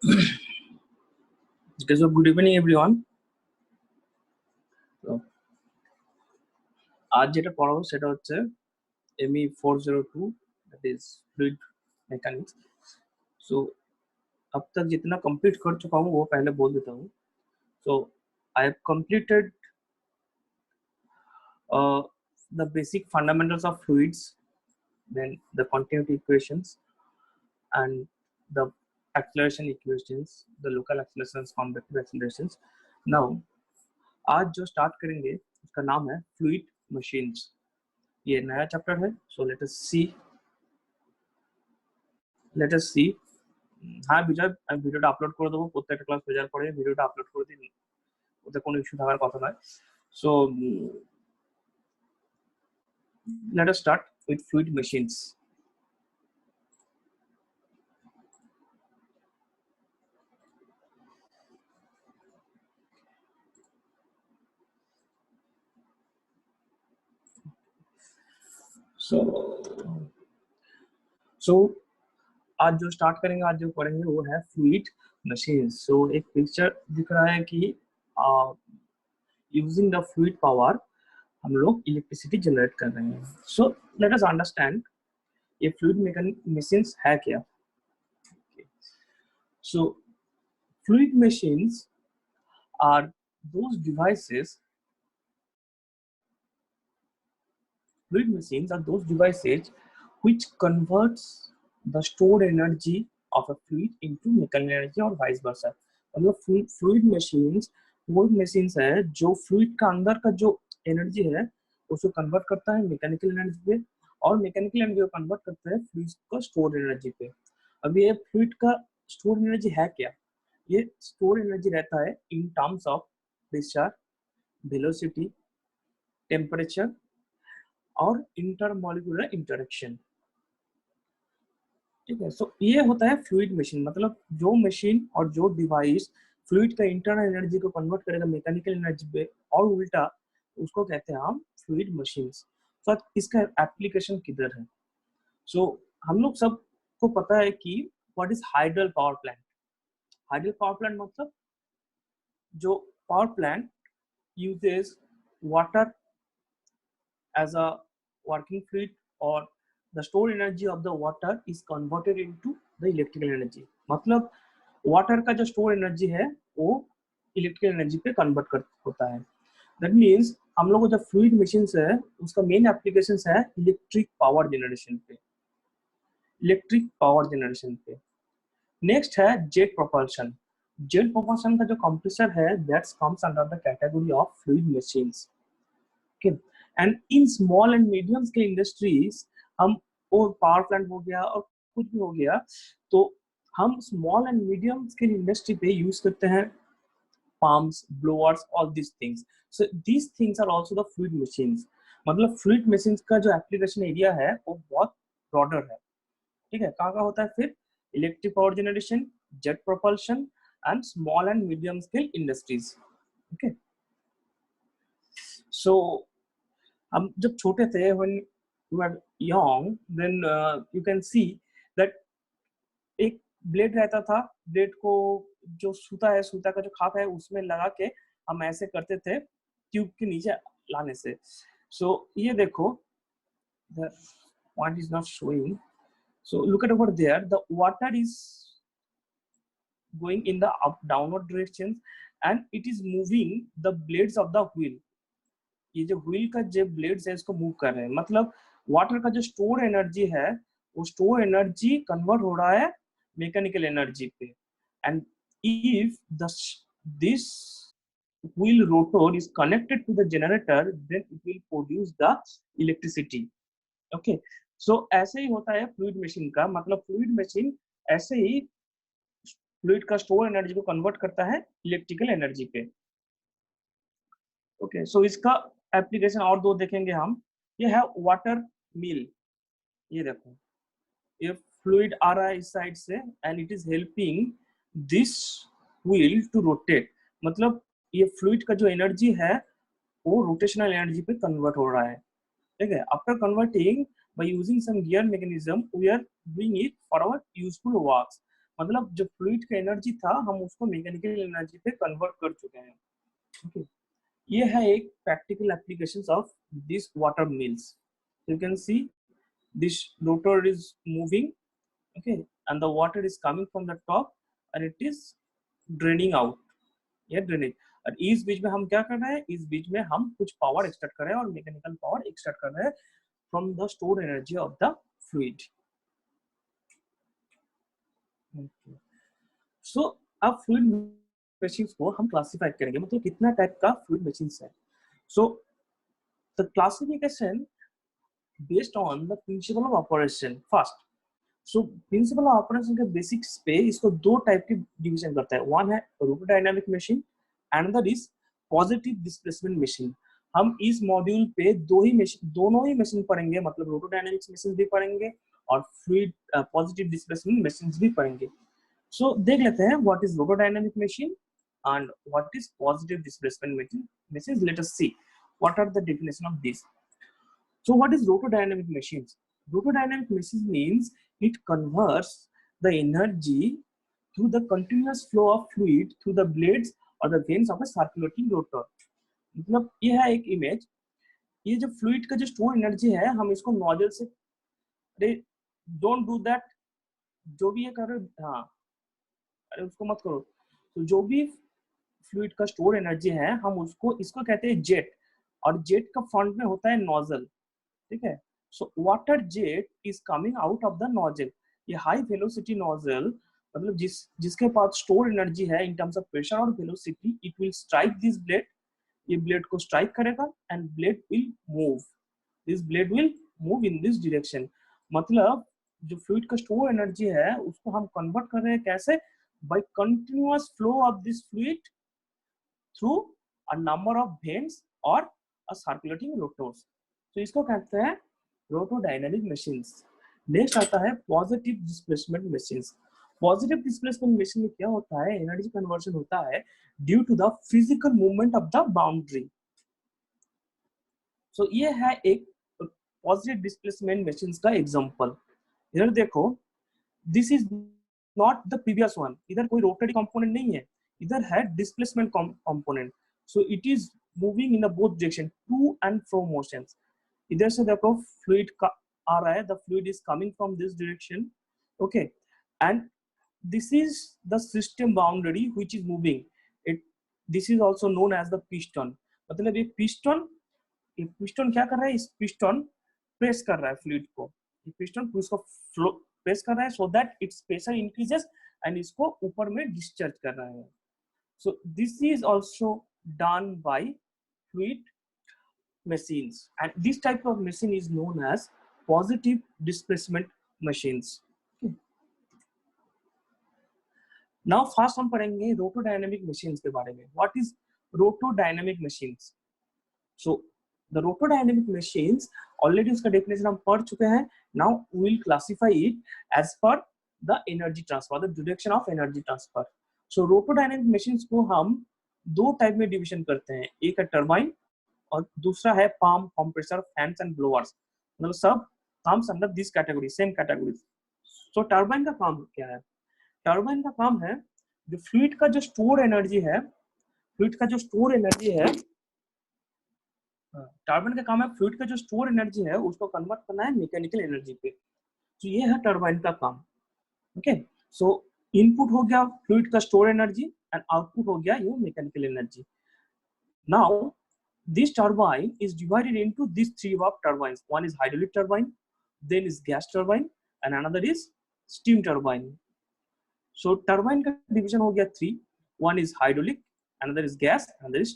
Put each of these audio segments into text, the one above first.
Okay, so good evening everyone. So, आज যেটা পড়াবো সেটা হচ্ছে ME 402 that is fluid mechanics. So अब तक जितना कंप्लीट कर चुका हूँ वो पहले बोल देता हूँ. So I have completed the basic fundamentals of fluids, then the continuity equations and the acceleration equations, the local accelerations, convective accelerations. Now आज जो स्टार्ट करेंगे उसका नाम है फ्लूइड मशीन्स. ये नया चैप्टर है. सो लेट अस सी. হ্যাঁ বিজয়, আমি ভিডিওটা আপলোড করে দেবো প্রত্যেকটা ক্লাস হয়ে যাওয়ার পরে ভিডিওটা আপলোড করে দিন, ওতে কোনো ইস্যু থাকার কথা নয়. So let us start with fluid machines. So आज जो स्टार्ट करेंगे, आज जो पढ़ेंगे वो है फ्लूइड मशीन. सो एक पिक्चर दिख रहा है कि यूजिंग द फ्लूइड पावर हम लोग इलेक्ट्रिसिटी जनरेट कर रहे हैं. सो लेट अस अंडरस्टैंड ये फ्लूइड मशीन्स है क्या. So fluid machines are those devices, fluid machines are those devices which converts the stored energy of a fluid into mechanical energy or vice versa. मतलब fluid machines वो machines है जो fluid का अंदर का जो energy है उसको convert करता है mechanical energy पे, और mechanical energy को convert करता है fluid का stored energy पे. अब ये fluid का stored energy है क्या. ये stored energy रहता है in terms of pressure, velocity, temperature और इंटरमॉलिक्यूलर इंटरेक्शन. ठीक है. सो ये होता है फ्लूइड मशीन. मतलब जो मशीन और जो डिवाइस फ्लूइड का इंटरनल एनर्जी को कन्वर्ट करेगा मैकेनिकल एनर्जी पे और उल्टा, उसको कहते हैं हम फ्लूइड मशीन्स. तो इसका एप्लीकेशन किधर है. सो हम लोग सबको पता है कि what is hydel power plant. Hydel power plant मतलब जो power plant uses water as a working fluid, or the stored energy of the water is converted into the electrical energy. मतलब वाटर का जो स्टोर एनर्जी है वो electrical energy पे convert होता है. दैट मींस हम लोग को जो फ्लूइड मशीन्स है उसका मेन एप्लीकेशंस है इलेक्ट्रिक पावर जनरेशन पे. नेक्स्ट है जेट प्रोपल्शन. जेट प्रोपल्शन का जो कंप्रेसर है that's comes under the category of fluid machines. Okay. And in small and medium scale industries हम, और पावर प्लांट हो गया और कुछ भी हो गया, तो हम small and medium scale industry पे यूज करते हैं pumps, blowers, all this things. So this things are also the fluid machines. मतलब फ्लूइड मशीन्स का जो एप्लीकेशन एरिया है वो बहुत ब्रॉडर है. ठीक है. कहाँ होता है फिर electric power generation, jet propulsion and small and medium scale industries. Okay. So हम जब छोटे थे, when you are young, then you can see that एक ब्लेड रहता था. ब्लेड को जो सूता है, सूता का जो खाप है उसमें लगा के हम ऐसे करते थे ट्यूब के नीचे लाने से. सो ये देखो, the point is not showing. So look at over there, the water is going in the up downward direction and it is moving the blades of the wheel. ये जो व्हील का जो ब्लेड्स है इसको मूव कर रहे हैं. मतलब वाटर का जो स्टोर एनर्जी है वो स्टोर एनर्जी कन्वर्ट हो रहा है मैकेनिकल एनर्जी पे. And if this wheel rotor is connected to the generator, then it will produce the electricity. Okay. So ऐसे ही होता है फ्लूइड मशीन का. मतलब फ्लूइड मशीन ऐसे ही फ्लूइड का स्टोर एनर्जी को कन्वर्ट करता है इलेक्ट्रिकल एनर्जी पे. ओके. सो इसका एप्लीकेशन और दो देखेंगे हम. ये है वाटर मिल. ये देखो, ये फ्लूइड आ रहा है इस साइड से and it is helping this wheel to rotate. मतलब ये फ्लूइड का जो एनर्जी है वो रोटेशनल एनर्जी पे कन्वर्ट हो रहा है. ठीक है. After converting by using some gear mechanism we are doing it for our useful works. मतलब जो फ्लूइड का एनर्जी था हम उसको मैकेनिकल एनर्जी पे कन्वर्ट कर चुके हैं। ओके, ये है एक practical applications of this water mills. You can see this rotor is moving, okay, and the water is coming from the top and it is draining out, ये drainage. और इस बीच में हम क्या कर रहे हैं, इस बीच में हम कुछ पावर एक्सट्रैक्ट कर रहे हैं और मैकेनिकल पावर एक्सट्रैक्ट कर रहे हैं from the store energy of the fluid. So अब फ्लूइड मशीन्स को हम क्लासिफाई करेंगे, मतलब कितना टाइप का फ्लूइड मशीन्स है। So the classification based on the principle of operation first. So principle of operation के बेसिक्स पे इसको दो टाइप की डिवीजन करता है। वन है rotodynamic machine, another is positive displacement machine. हम इस मॉड्यूल पे दोनों ही मशीन पढ़ेंगे, मतलब रोटोडायनामिक्स मशीन भी पढ़ेंगे और फ्लूइड पॉजिटिव डिस्प्लेसमेंट मशीन्स भी पढ़ेंगे। सो देख लेते हैं what is rotodynamic machine and what is positive displacement machines. Let us see what are the definition of this. So what is rotodynamic machines? Rotodynamic machines means it converts the energy through the continuous flow of fluid through the blades or the vanes of a circulating rotor. मतलब ये है एक image, ये जो fluid का जो store energy है हम इसको नोजल से, अरे डोंट डू दैट, जो भी ये कर रहे हाँ, अरे उसको मत करो। तो जो भी फ्लूइड का स्टोर एनर्जी है हम उसको, इसको कहते हैं जेट, और जेट का फ्रंट में होता है नोजल, ठीक है। So water jet is coming out of the nozzle. ये हाई वेलोसिटी नोजल, मतलब जिसके पास स्टोर एनर्जी है इन टर्म्स ऑफ प्रेशर और velocity, it will strike this blade, ये ब्लेड को स्ट्राइक करेगा and blade will move, this blade will move in this direction. मतलब जो फ्लूइड का स्टोर एनर्जी है उसको हम कन्वर्ट कर रहे हैं कैसे, by continuous flow of this fluid through a number of vanes और अ सर्कुलेटिंग रोटर्स। तो इसको कहते हैं रोटोडायनामिक मशीन्स। नेक्स्ट आता है positive displacement machines. Positive displacement machine में क्या होता है, एनर्जी कन्वर्शन होता है due to the physical movement of the boundary. So ये है एक पॉजिटिव डिस्प्लेसमेंट मशीन्स का एग्जांपल। इधर देखो, this is not the previous one, इधर कोई रोटरी कंपोनेंट नहीं है, इधर है displacement component. So it is moving in both direction, to and fro motions. इधर से देखो फ्लूइड का आ रहा है, the fluid is coming from this direction, okay, and this is the system boundary which is moving it, this is also known as the piston. मतलब ये piston क्या कर रहा है, इस पिस्टन प्रेस कर रहा है फ्लूइड को, ये पिस्टन इसको फ्लो प्रेस कर रहा है so that it's pressure increases and इसको ऊपर में डिस्चार्ज कर रहा है। सो this is also done by fluid machines, and this type of machine is known as positive displacement machines. Okay. Now first हम पढ़ेंगे रोटोडायनामिक machines के बारे में। What is रोटोडायनामिक machines? So the रोटोडायनामिक machines already उसका definition हम पढ़ चुके हैं। Now we will classify it as per the energy transfer, the direction of energy transfer. So रोटोडायनामिक machines को हम दो टाइप में डिवीजन करते हैं, एक है टर्बाइन और दूसरा है palm, compressor, fans and blowers. मतलब सब comes under this category, same category. So turbine का काम क्या है, टर्बाइन का काम है जो फ्लूइड का जो स्टोर एनर्जी है, फ्लूइड का जो स्टोर एनर्जी है, टर्बाइन का काम है फ्लूइड का जो स्टोर एनर्जी है उसको कन्वर्ट करना है मैकेनिकल एनर्जी पे। तो ये है टर्बाइन का काम। ओके, सो इनपुट हो गया फ्लूइड का स्टोर एनर्जी एंड आउटपुट हो गया ये mechanical energy. Now this turbine is divided into these three of turbines. One is hydraulic turbine, then is gas turbine, and another is steam turbine. So turbine का division हो गया three. One is hydraulic, another is gas, another is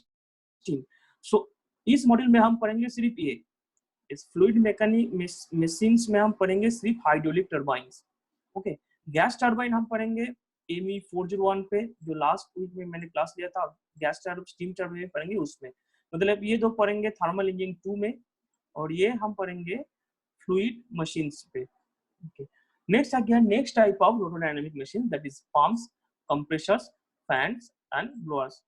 steam. So इस module में हम पढ़ेंगे सिर्फ ये, इस फ्लूइड मैकेनिक मशीन्स में हम पढ़ेंगे सिर्फ hydraulic turbines. Okay, gas turbine हम पढ़ेंगे एमई 401 पे, जो लास्ट वीक में मैंने क्लास लिया था। गैस टर्बाइन, स्टीम टर्बाइन पढ़ेंगे उसमें, मतलब ये दो पढ़ेंगे थर्मल इंजीनियरिंग 2 में, और ये हम पढ़ेंगे फ्लूइड मशीन्स पे। ओके, नेक्स्ट आ गया next type of rotodynamic machine, that is pumps, compressors, fans and blowers.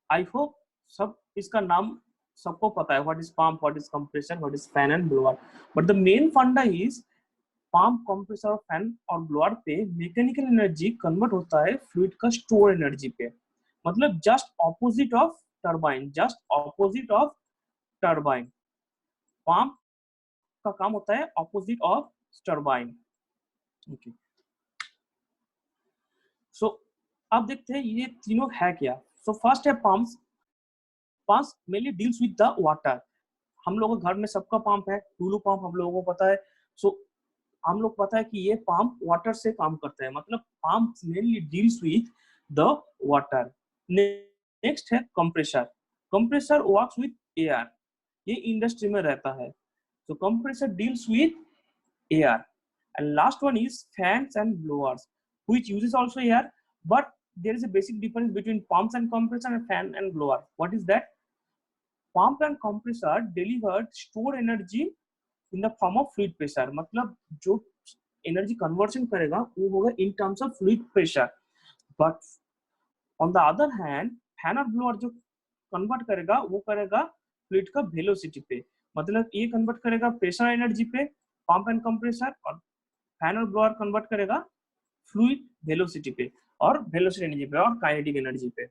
I hope सब इसका नाम सबको पता है, what is pump, what is compressor, what is fan and blower, but the main funda is pump, compressor, fan और blower पे mechanical energy convert होता है फ्लूइड का स्टोर एनर्जी पे, मतलब just opposite of turbine, just opposite of turbine. Pump का काम होता है ऑपोजिट ऑफ टरबाइन। ओके, सो अब देखते हैं ये तीनों है क्या। सो फर्स्ट है pumps. Pumps mainly deals with the water. हम लोगों के घर में सबका पंप है, टूलू पंप हम लोगों को पता है। सो हम लोग पता है कि ये पंप वाटर से काम करता है, मतलब pump mainly deals with the water. Next है compressor. Compressor works with air, ये इंडस्ट्री में रहता है। तो compressor deals with air. And last one is fans and blowers, which uses also air, but there is a basic difference between pumps and compressor and fan and blower. What is that? Pump and compressor delivered stored energy in the form of fluid pressure, मतलब जो energy conversion करेगा वो होगा in terms of fluid pressure. But on the other hand fan और blower जो convert करेगा वो करेगा फ्लूइड का वेलोसिटी पे, मतलब ये कन्वर्ट करेगा प्रेशर एनर्जी पे पंप एंड कंप्रेसर, और फैन और ब्लोअर कन्वर्ट करेगा फ्लूइड वेलोसिटी पे और वेलोसिटी एनर्जी पे और काइनेटिक एनर्जी पे।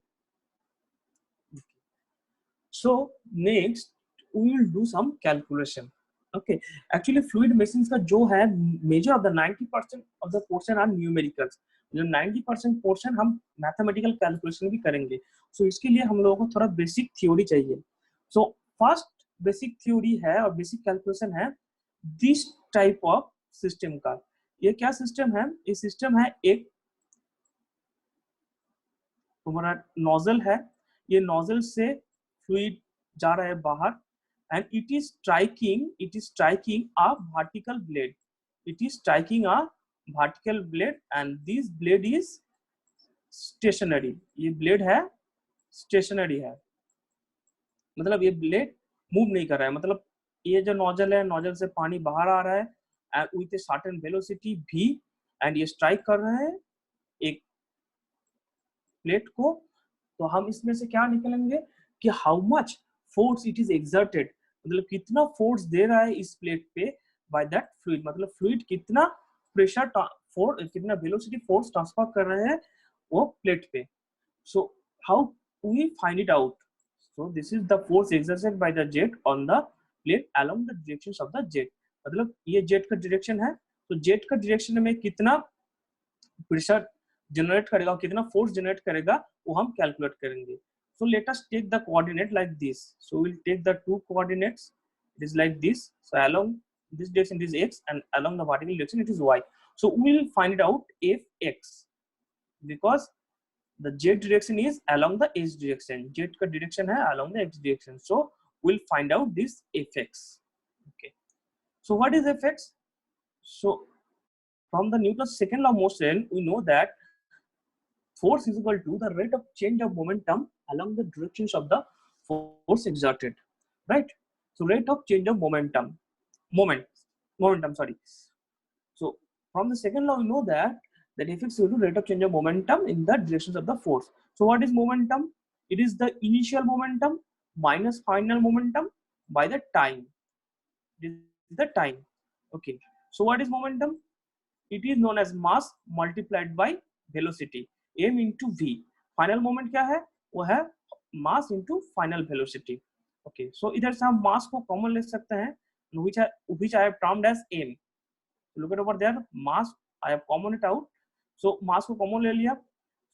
So next we will do some calculation. Okay, actually fluid machines का जो है major of the 90% of the portion are numericals, जो 90% पोर्शन हम मैथमेटिकल कैलकुलेशन भी करेंगे। सो इसके लिए हम लोगों को थोड़ा बेसिक थ्योरी चाहिए। सो फर्स्ट बेसिक थ्योरी है और बेसिक कैलकुलेशन है दिस टाइप ऑफ सिस्टम का। ये क्या सिस्टम है? ये सिस्टम है एक तुम्हारा नोजल है, ये नोजल से फ्लूइड जा रहा है बाहर, and it is striking a vertical blade, it is striking a vertical blade and this blade is stationary. ये ब्लेड है स्टेशनरी है, मतलब ये ब्लेड मूव नहीं कर रहा है, मतलब ये जो नोजल है, नोजल से पानी बाहर आ रहा है and with a certain velocity v, and ये स्ट्राइक कर रहे हैं एक प्लेट को। तो हम इसमें से क्या निकलेंगे कि how much force it is exerted, मतलब कितना फोर्स दे रहा है इस प्लेट पे बाय दैट फ्लूइड, मतलब फ्लूइड कितना प्रेशर फोर्स, कितना वेलोसिटी फोर्स ट्रांसफर कर रहे हैं वो प्लेट पे। So how we find it out? So this is the force exerted by the jet on the plate along the direction of the jet, मतलब ये jet का direction है, तो जेट का डायरेक्शन में कितना प्रेशर जनरेट करेगा, कितना फोर्स जनरेट करेगा वो हम कैलकुलेट करेंगे। so let us take the coordinate like this, so we'll take the two coordinates, it is like this, so along this direction it is x and along the vertical direction it is y. So we'll find it out fx because the z direction is along the x direction, z ka direction hai along the x direction, so we'll find out this fx. Okay, so what is fx? So from the Newton's second law of motion we know that force is equal to the rate of change of momentum along the directions of the force exerted, right? So rate of change of momentum, sorry. So from the second law we know that F is equal to rate of change of momentum in the directions of the force. So what is momentum? It is the initial momentum minus final momentum by the time. It is the time. Okay, so what is momentum? It is known as mass multiplied by velocity, m into v. Final moment क्या है? वो है मास into final velocity. Okay, सो इधर से हम मास को common ले सकते हैं, which I have termed as m. Look at over there, mass I have common it out. So मास को कॉमन ले लिया,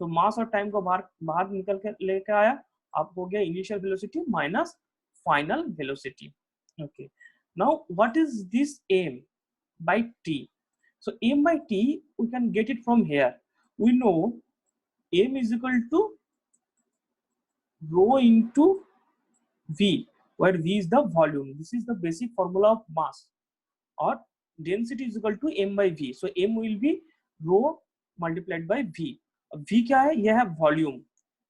तो मास और टाइम को बाहर बाहर निकल के लेके आया, आप हो गया initial velocity minus final velocity. Okay, now what is this m by t? So m by t we can get it from here. We know m is equal to rho into v, where v is the volume. This is the basic formula of mass, or density is equal to m by v. So m will be rho multiplied by v. v क्या है? यह है volume,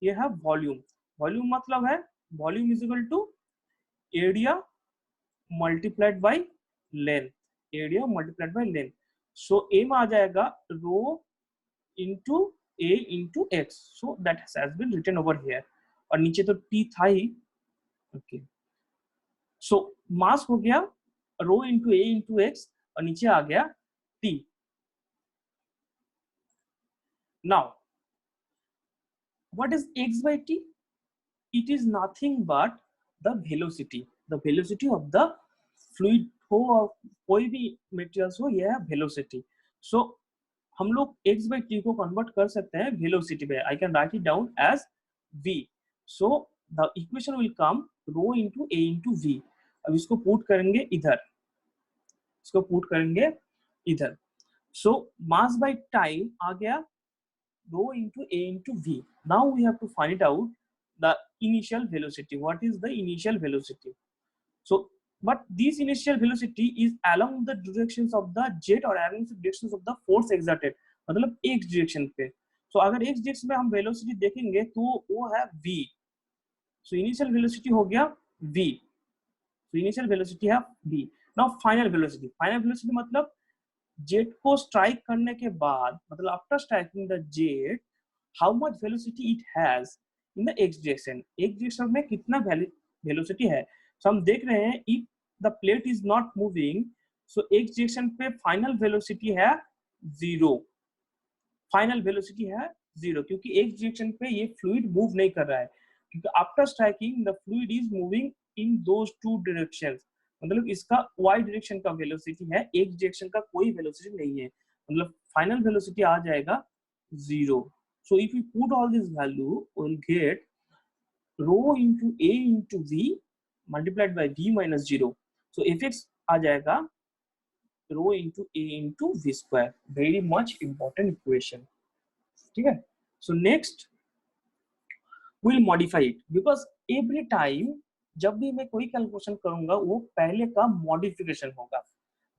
यह है volume. Volume मतलब है volume is equal to area multiplied by length, area multiplied by length. So m आ जाएगा रो into a into x, so that has been written over here, और नीचे तो t था ही। ओके, सो मास हो गया रो into a into x और नीचे आ गया T. Now, what is x by t? It is nothing but the velocity of the fluid हो और कोई भी materials हो, यह है velocity. So हम लोग x by t को convert कर सकते हैं velocity पे. I can write it down as v. So the equation will come rho into a into v. अब इसको put करेंगे इधर. So mass by time आ गया rho into a into v. Now we have to find out the initial velocity. What is the initial velocity? So, but this initial velocity is along the directions of the jet or along the directions of the force exerted. मतलब x direction पे. So अगर x direction में हम velocity देखेंगे तो वो है v. So initial velocity हो गया v. So initial velocity है v. Now final velocity. Final velocity मतलब जेट को स्ट्राइक करने के बाद, मतलब after striking the jet, how much velocity it has in the x direction में कितना वेलोसिटी है. सो हम देख रहे हैं if the plate is not moving, so x direction पे फाइनल वेलोसिटी है जीरो. क्योंकि एक्स डायरेक्शन पे ये फ्लूइड मूव नहीं कर रहा है, क्योंकि after striking the fluid is moving in those two directions. मतलब इसका y डायरेक्शन का वेलोसिटी है, x डायरेक्शन का कोई वेलोसिटी नहीं है, मतलब फाइनल वेलोसिटी आ जाएगा zero. So if you put all this value will get rho into a into v multiplied by v minus zero. So fx आ जाएगा rho into a into v square. Very much important equation. ठीक है. So next will modify it, because every time जब भी मैं कोई calculation करूंगा वो पहले का मॉडिफिकेशन होगा.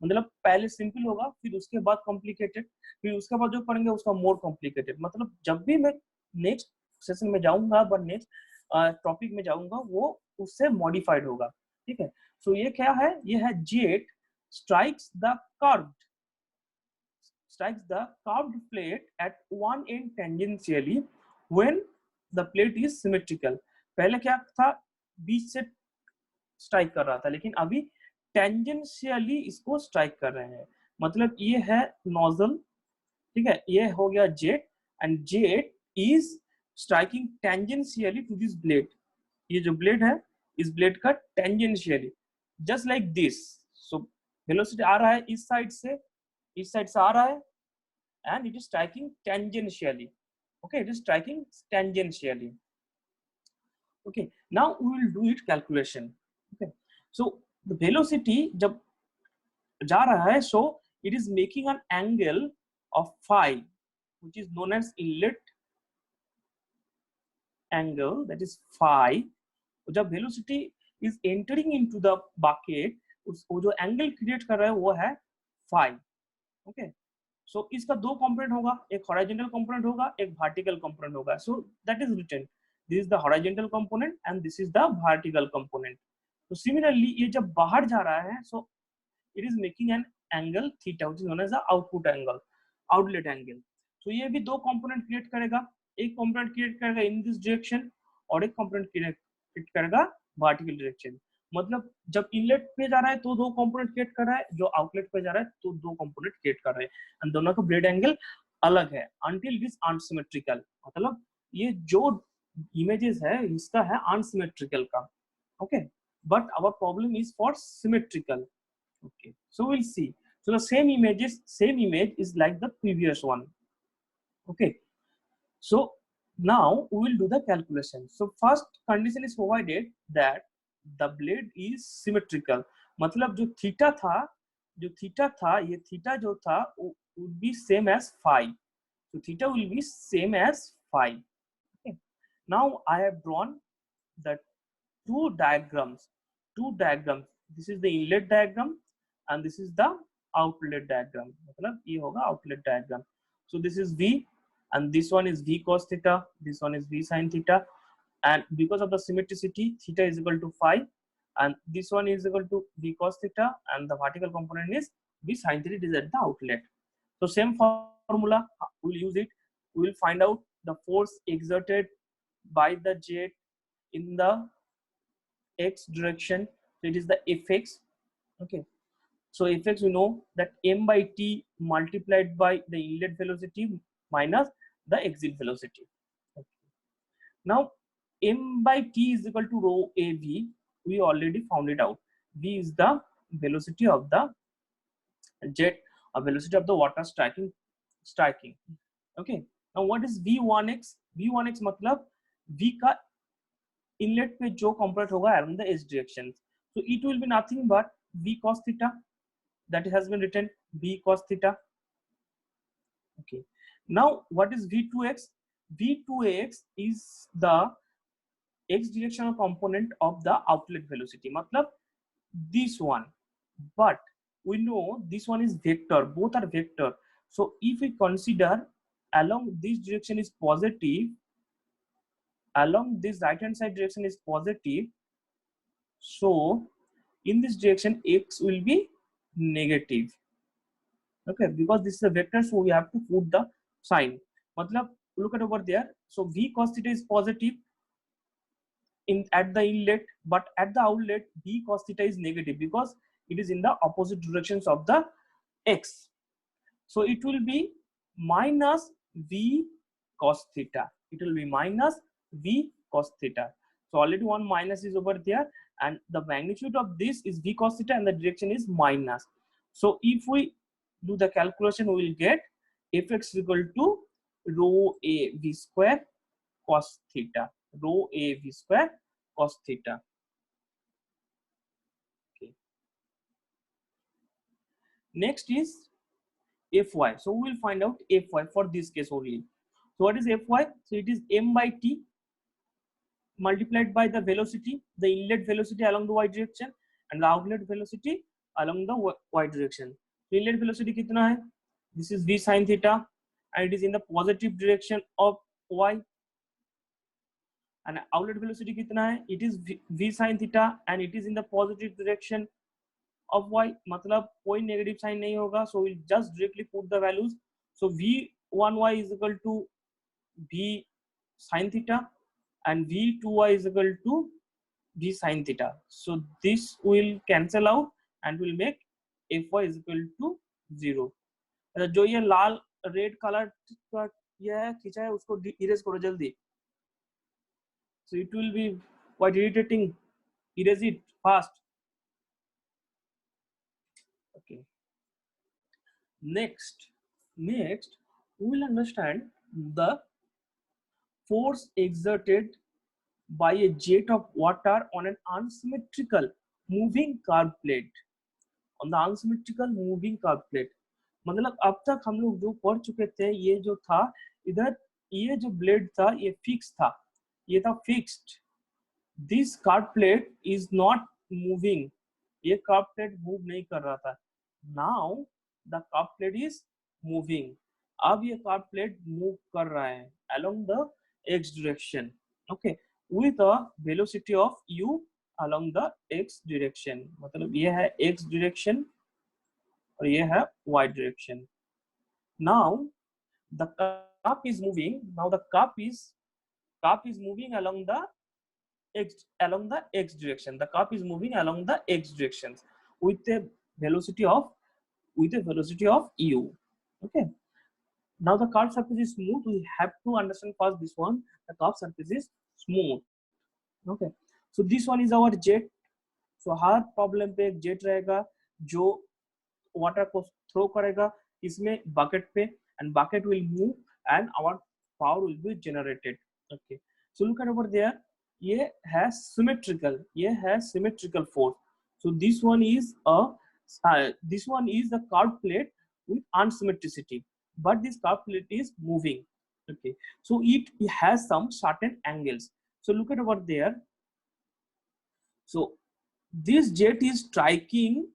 मतलब पहले सिंपल होगा, फिर उसके बाद कॉम्प्लिकेटेड, फिर उसके बाद जो पढ़ेंगे उसका मोर कॉम्प्लिकेटेड. मतलब जब भी मैं नेक्स्ट सेशन में जाऊंगा व नेक्स्ट टॉपिक में जाऊंगा वो उससे मॉडिफाइड होगा. ठीक है. सो ये क्या है, ये है jet strikes the curved plate at one end tangentially when the plate is symmetrical. पहले क्या था, बीच से स्ट्राइक कर रहा था, लेकिन अभी टेंजेंशियली इसको स्ट्राइक कर रहे हैं. मतलब ये है नोजल. ठीक है. ये हो गया jet and jet is striking tangentially to this blade. ये जो ब्लेड है इस ब्लेड का tangentially just like this. So velocity आ रहा है इस साइड से आ रहा है and it is striking tangentially. Okay, it is striking tangentially. Okay, now we will do it calculation. Okay, so the velocity जब जा रहा है, so it is making an angle of phi which is known as inlet angle, that is phi. जब velocity is entering into the bucket, वो जो angle create कर रहा है वो है phi. Okay, सो इसका दो कंपोनेंट होगा, एक हॉरिजॉन्टल कंपोनेंट होगा, एक वर्टिकल कंपोनेंट होगा. So that is written, this is the horizontal component and this is the vertical component. तो सिमिलरली ये जब बाहर जा रहा है, so it is making an angle theta which is known as the output angle, outlet angle. तो ये भी दो कंपोनेंट क्रिएट करेगा, एक कंपोनेंट क्रिएट करेगा इन दिस डायरेक्शन और एक कंपोनेंट क्रिएट करेगा वर्टिकल डायरेक्शन. मतलब जब इनलेट पे जा रहा है तो दो कंपोनेंट क्रिएट कर रहा है, जो आउटलेट पे जा रहा है तो दो कंपोनेंट क्रिएट कर रहे हैं, एंड दोनों का ब्लेड एंगल अलग है until it is unsymmetrical. मतलब ये जो इमेजेस है इसका है unsymmetrical का. Okay, but our problem is for symmetrical. Okay, so we'll see. So the same image is like the previous one. Okay, so now we will do the calculation. So first condition is provided that the blade is symmetrical. मतलब जो theta था ये theta जो था would be same as phi. So theta will be same as phi. Okay, now I have drawn the two diagrams. This is the inlet diagram and this is the outlet diagram. मतलब ये होगा outlet diagram. So this is V and this one is V cos theta, this one is V sin theta, and because of the symmetricity, theta is equal to phi, and this one is equal to V cos theta, and the vertical component is V sin theta. It is at the outlet. So same formula, we'll use it. We will find out the force exerted by the jet in the x direction. So it is the Fx. Okay, So Fx, we know that m by t multiplied by the inlet velocity minus the exit velocity. Okay. Now m by t is equal to rho av. We already found it out. V is the velocity of the jet, or velocity of the water striking. Okay. Now what is v1x? v1x मतलब v का inlet पे जो component होगा along the h direction. So it will be nothing but v cos theta, that has been written v cos theta. Okay. Now what is v2x? v2x is the x directional component of the outlet velocity, matlab this one, but we know this one is vector, both are vector. So if we consider along this direction is positive, along this right hand side direction is positive, so in this direction x will be negative. Okay, because this is a vector, so we have to put the sign. Matlab, look at over there. So v cos theta is positive in at the inlet, but at the outlet v cos theta is negative because it is in the opposite directions of the x. So it will be minus v cos theta. It will be minus v cos theta. So already one minus is over there, and the magnitude of this is v cos theta, and the direction is minus. So if we do the calculation, we will get fx is equal to rho a v square cos theta. Rho a v square cos theta. Okay. Next is fy. So we will find out fy for this case only. So what is fy? So it is m by t multiplied by the velocity, the inlet velocity along the y direction, and the outlet velocity along the y direction. So inlet velocity kitna hai? This is v sin theta, and it is in the positive direction of y. And outlet velocity kitna hai? It is v sin theta, and it is in the positive direction of y. मतलब कोई negative sign नहीं होगा, so we'll just directly put the values. So v1y is equal to v sin theta, and v2y is equal to v sin theta. So this will cancel out and will make fy is equal to 0. जो ये लाल red colour का ये है खींचा है उसको erase करो जल्दी. So it will be quite irritating. Erase it fast. Okay. Next we will understand the force exerted by a jet of water on an unsymmetrical moving curved plate. On the unsymmetrical moving curved plate. मतलब अब तक हम लोग जो पढ़ चुके थे, ये जो था इधर ये जो ब्लेड था ये फिक्स था, ये था fixed. This curve plate is not moving. ये कर्व प्लेट मूव नहीं कर रहा था. Now the curve plate is moving. अब ये कर्व प्लेट मूव कर रहा है along the x direction. Okay, with a velocity of u along the x direction. मतलब ये है x direction और ये है y direction. Now the cup is moving. Now the cup is moving along the x direction. The cup is moving along the x directions with a velocity of u. Okay. Now the curved surface is smooth. We have to understand first this one. The curved surface is smooth. Okay. So this one is our jet. So her problem पे एक jet रहेगा जो water को throw करेगा इसमें bucket पे, and bucket will move and our power will be generated. Okay. So look at over there. ये है symmetrical force. So this one is the curved plate with unsymmetricity, but this curved plate is moving. Okay. So it has some certain angles. So look at over there. So this jet is striking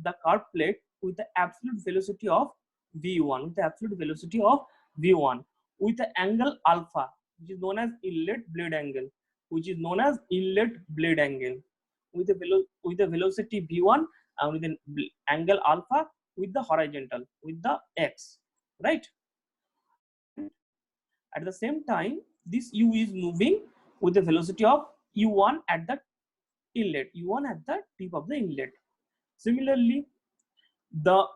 the curved plate with the absolute velocity of v1, with the angle alpha, which is known as inlet blade angle, with the velocity v1 and with the angle alpha with the horizontal, with the x, right? At the same time, this u is moving with the velocity of u1 at the inlet, u1 at the tip of the inlet. Similarly, the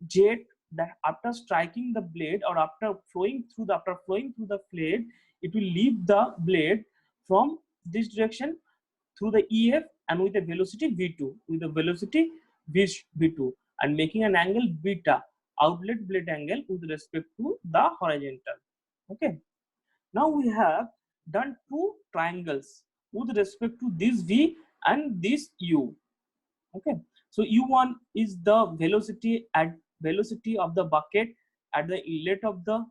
jet that after striking the blade or after flowing through the blade, it will leave the blade from this direction through the EF and with a velocity v2 and making an angle beta, outlet blade angle with respect to the horizontal. Okay, now we have done two triangles with respect to this V and this U. Okay, so U1 is the velocity of the bucket at the inlet of the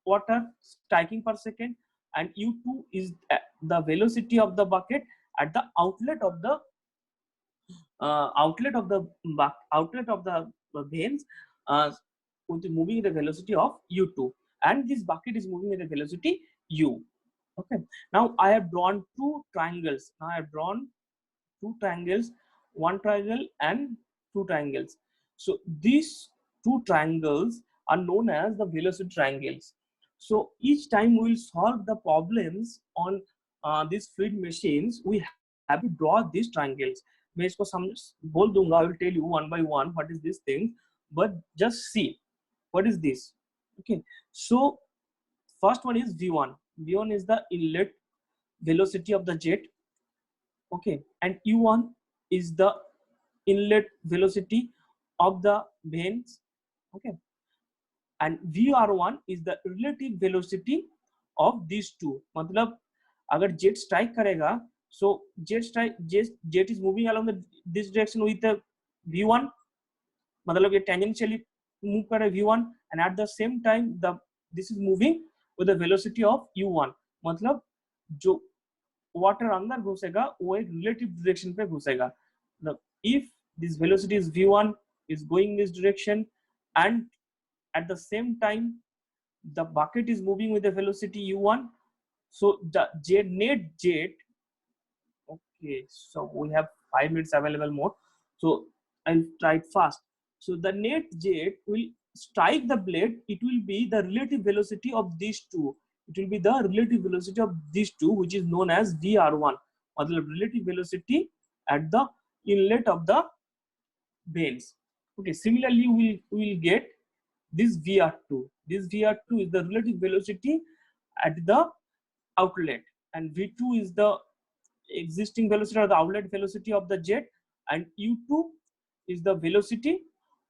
water striking per second, and U2 is the velocity of the bucket at the outlet of the veins, uh, moving at a velocity of U2, and this bucket is moving at a velocity U. Okay, now I have drawn two triangles. One triangle and two triangles. So these two triangles are known as the velocity triangles. So each time we will solve the problems on these fluid machines, we have to draw these triangles. मैं इसको बोल दूंगा. I will tell you one by one what is this thing, but just see what is this. Okay, so first one is V1. V1 is the inlet velocity of the jet. Okay, and U1 is the inlet velocity of the veins. Okay, and VR1 is the relative velocity of these two. मतलब अगर jet strike करेगा, so jet is moving along this direction with the V1, मतलब ये tangentially move कर रहा है V1, and at the same time this is moving with the velocity of U1. मतलब जो वाटर अंदर घुसेगा वो एक रिलेटिव डायरेक्शन पे घुसेगा. If this velocity is v1 is going this direction, and at the same time the bucket is moving with the velocity u1, so the net jet. Okay, so we have 5 minutes available more, so I'll try it fast. So the net jet will strike the blade. It will be the relative velocity of these two. It will be the relative velocity of these two, which is known as VR1, or the relative velocity at the inlet of the veins. Okay, similarly we will get this VR2. This VR2 is the relative velocity at the outlet, and V2 is the existing velocity or the outlet velocity of the jet, and U2 is the velocity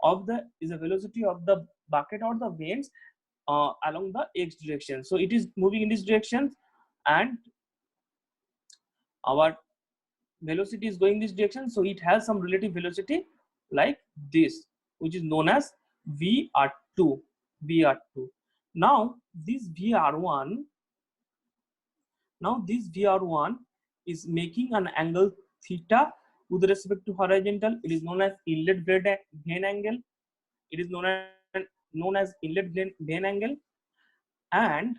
of the bucket or the veins along the x direction. So it is moving in this direction, and our velocity is going this direction, so it has some relative velocity like this, which is known as VR2. Now this VR1 is making an angle theta with respect to horizontal. It is known as inlet vane angle. It is known as inlet vane angle, and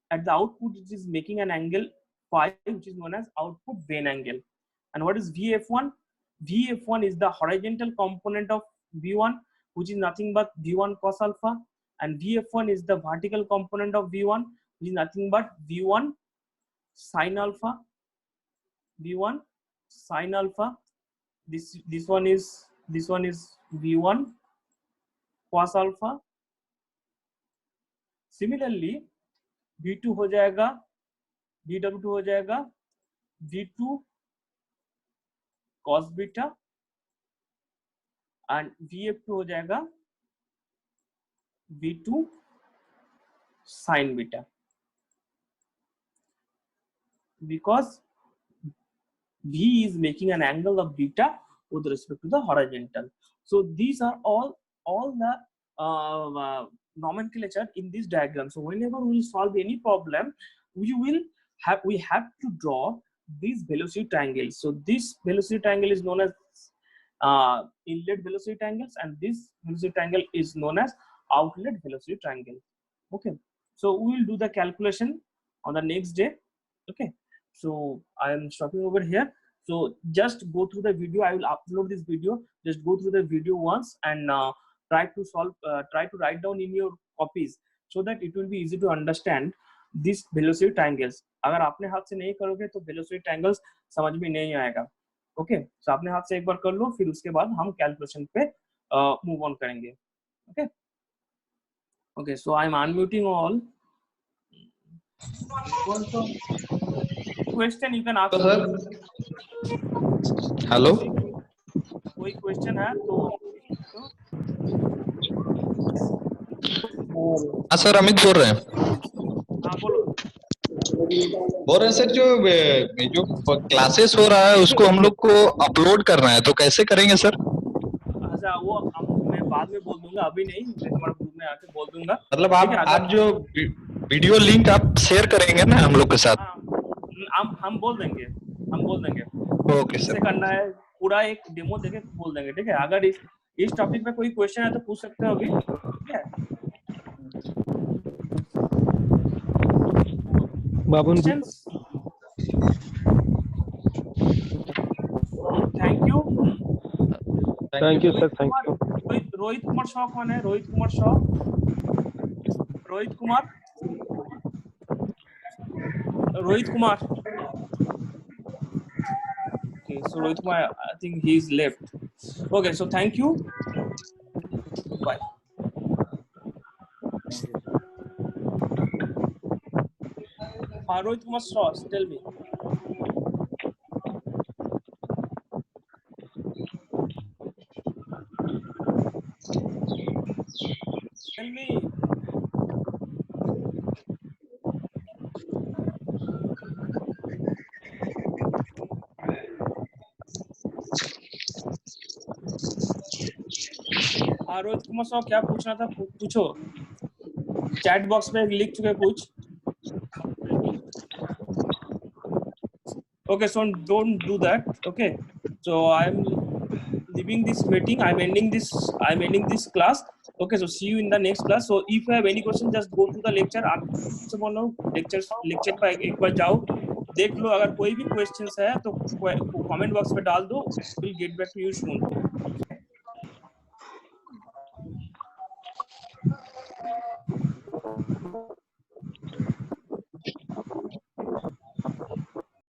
at the output it is making an angle phi, which is known as output vane angle. And what is VF1? VF1 is the horizontal component of V1, which is nothing but V1 cos alpha, and VF1 is the vertical component of V1, which is nothing but V1 sin alpha. V1 sin alpha. This one is V1 cos alpha. Similarly, V2 हो जाएगा, VW2 हो जाएगा V2 cos beta, and VF2 हो जाएगा V2 sin beta, because V is making an angle of beta with respect to the horizontal. So these are all the nomenclature in this diagram. So whenever we solve any problem, we have to draw these velocity triangles. So this velocity triangle is known as inlet velocity triangles, and this velocity triangle is known as outlet velocity triangle. Okay, so we will do the calculation on the next day. Okay, so I am stopping over here. So just go through the video. I will upload this video. Just go through the video once and try to write down in your copies, so that it will be easy to understand these velocity triangles. अगर आपने हाथ से नहीं करोगे तो velocity triangles समझ में नहीं आएगा. ओके, सो अपने हाथ से एक बार कर लो, फिर उसके बाद हम कैलकुलेशन पे मूव ऑन करेंगे। Okay okay, so I am unmuting all. Question you can ask. Sir hello, कोई क्वेश्चन है तो हाँ सर अमित बोल रहे हैं। हाँ बोलो। बोल रहे हैं सर, जो क्लासेस हो रहा है उसको हम लोग को अपलोड करना है, तो कैसे करेंगे सर? अच्छा वो मैं बाद में बोल दूंगा, अभी नहीं, मैं तुम्हारे ग्रुप में आके बोल दूंगा। मतलब ठीक है, आप जो वीडियो लिंक आप शेयर करेंगे ना हम लोग के साथ? हाँ, हम बोल देंगे, हम बोल देंगे ओके कैसे सर। करना है, पूरा एक डेमो देके बोल देंगे। ठीक है, अगर इस टॉपिक पे कोई क्वेश्चन है तो पूछ सकते हो अभी। ठीक है Babun ji, questions. Thank you. Thank you sir, Rohit thank Kumar, you. Rohit Kumar Shaw कौन है? Rohit Kumar Shaw, Rohit Kumar, Rohit Kumar. Okay, so Rohit Kumar, I think he's left. Okay, so thank you. Bye. Rohit Kumar Shaw, tell me. Tell me. Rohit Kumar Shaw, क्या पूछना था पूछो, चैट बॉक्स में लिख चुके पूछ। Okay, so don't do that. Okay, so I'm leaving this meeting. I'm ending this class. Okay, so see you in the next class. So if you have any question, just go to the lecture. आपसे बोल रहा हूँ, lecture पर एक बार जाओ, देख लो, अगर कोई भी क्वेश्चंस है तो कमेंट बॉक्स में डाल दो, will get back to you soon.